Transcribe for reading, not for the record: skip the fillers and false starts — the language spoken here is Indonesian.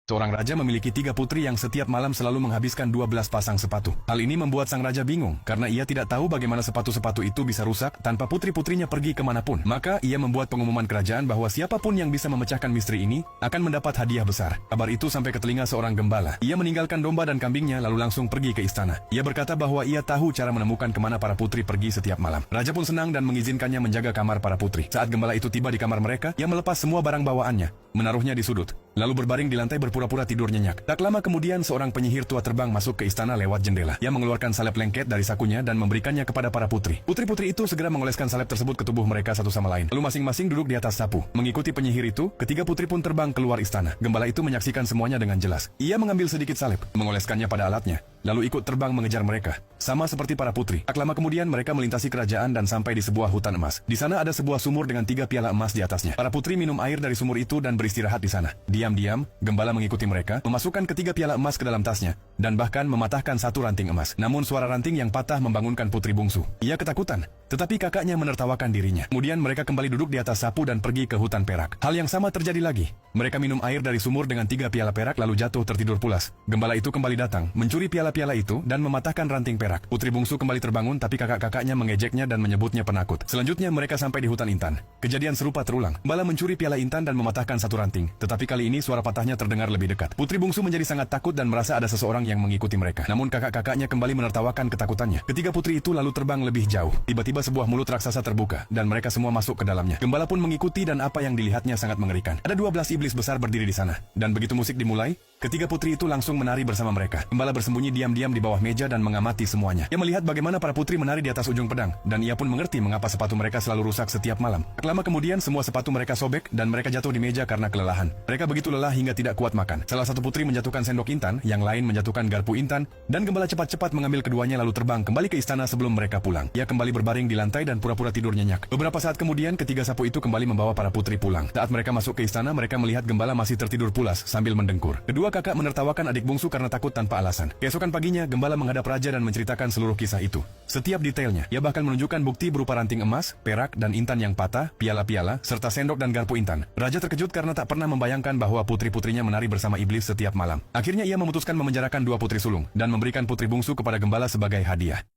Seorang raja memiliki 3 putri yang setiap malam selalu menghabiskan 12 pasang sepatu. Hal ini membuat sang raja bingung, karena ia tidak tahu bagaimana sepatu-sepatu itu bisa rusak tanpa putri-putrinya pergi kemanapun. Maka ia membuat pengumuman kerajaan bahwa siapapun yang bisa memecahkan misteri ini akan mendapat hadiah besar. Kabar itu sampai ke telinga seorang gembala. Ia meninggalkan domba dan kambingnya lalu langsung pergi ke istana. Ia berkata bahwa ia tahu cara menemukan kemana para putri pergi setiap malam. Raja pun senang dan mengizinkannya menjaga kamar para putri. Saat gembala itu tiba di kamar mereka, ia melepas semua barang bawaannya, menaruhnya di sudut, lalu berbaring di lantai berpura-pura tidur nyenyak. Tak lama kemudian seorang penyihir tua terbang masuk ke istana lewat jendela. Ia mengeluarkan salep lengket dari sakunya dan memberikannya kepada para putri. Putri-putri itu segera mengoleskan salep tersebut ke tubuh mereka satu sama lain. Lalu masing-masing duduk di atas sapu. Mengikuti penyihir itu, ketiga putri pun terbang keluar istana. Gembala itu menyaksikan semuanya dengan jelas. Ia mengambil sedikit salep, mengoleskannya pada alatnya, lalu ikut terbang mengejar mereka. Sama seperti para putri. Tak lama kemudian mereka melintasi kerajaan dan sampai di sebuah hutan emas. Di sana ada sebuah sumur dengan 3 piala emas di atasnya. Para putri minum air dari sumur itu dan beristirahat di sana. Diam-diam, gembala mengikuti mereka, memasukkan ketiga piala emas ke dalam tasnya, dan bahkan mematahkan satu ranting emas. Namun suara ranting yang patah membangunkan putri bungsu. Ia ketakutan, tetapi kakaknya menertawakan dirinya. Kemudian mereka kembali duduk di atas sapu dan pergi ke hutan perak. Hal yang sama terjadi lagi. Mereka minum air dari sumur dengan 3 piala perak lalu jatuh tertidur pulas. Gembala itu kembali datang, mencuri piala-piala itu dan mematahkan ranting perak. Putri bungsu kembali terbangun tapi kakak-kakaknya mengejeknya dan menyebutnya penakut. Selanjutnya mereka sampai di hutan intan. Kejadian serupa terulang. Gembala mencuri piala intan dan mematahkan satu ranting. Tetapi kali ini suara patahnya terdengar lebih dekat. Putri bungsu menjadi sangat takut dan merasa ada seseorang yang mengikuti mereka. Namun kakak-kakaknya kembali menertawakan ketakutannya. Ketiga putri itu lalu terbang lebih jauh. Tiba-tiba sebuah mulut raksasa terbuka dan mereka semua masuk ke dalamnya. Gembala pun mengikuti dan apa yang dilihatnya sangat mengerikan. Ada 12 iblis besar berdiri di sana. Dan begitu musik dimulai, ketiga putri itu langsung menari bersama mereka. Gembala bersembunyi diam-diam di bawah meja dan mengamati semuanya. Ia melihat bagaimana para putri menari di atas ujung pedang, dan ia pun mengerti mengapa sepatu mereka selalu rusak setiap malam. Tak lama kemudian semua sepatu mereka sobek dan mereka jatuh di meja karena kelelahan. Mereka begitu lelah hingga tidak kuat makan. Salah satu putri menjatuhkan sendok intan, yang lain menjatuhkan garpu intan, dan gembala cepat-cepat mengambil keduanya lalu terbang kembali ke istana sebelum mereka pulang. Ia kembali berbaring di lantai dan pura-pura tidur nyenyak. Beberapa saat kemudian ketiga sapu itu kembali membawa para putri pulang. Saat mereka masuk ke istana, mereka melihat gembala masih tertidur pulas sambil mendengkur. Kedua kakak menertawakan adik bungsu karena takut tanpa alasan. Keesokan paginya, gembala menghadap raja dan menceritakan seluruh kisah itu. Setiap detailnya, ia bahkan menunjukkan bukti berupa ranting emas, perak, dan intan yang patah, piala-piala, serta sendok dan garpu intan. Raja terkejut karena tak pernah membayangkan bahwa putri-putrinya menari bersama iblis setiap malam. Akhirnya ia memutuskan memenjarakan 2 putri sulung dan memberikan putri bungsu kepada gembala sebagai hadiah.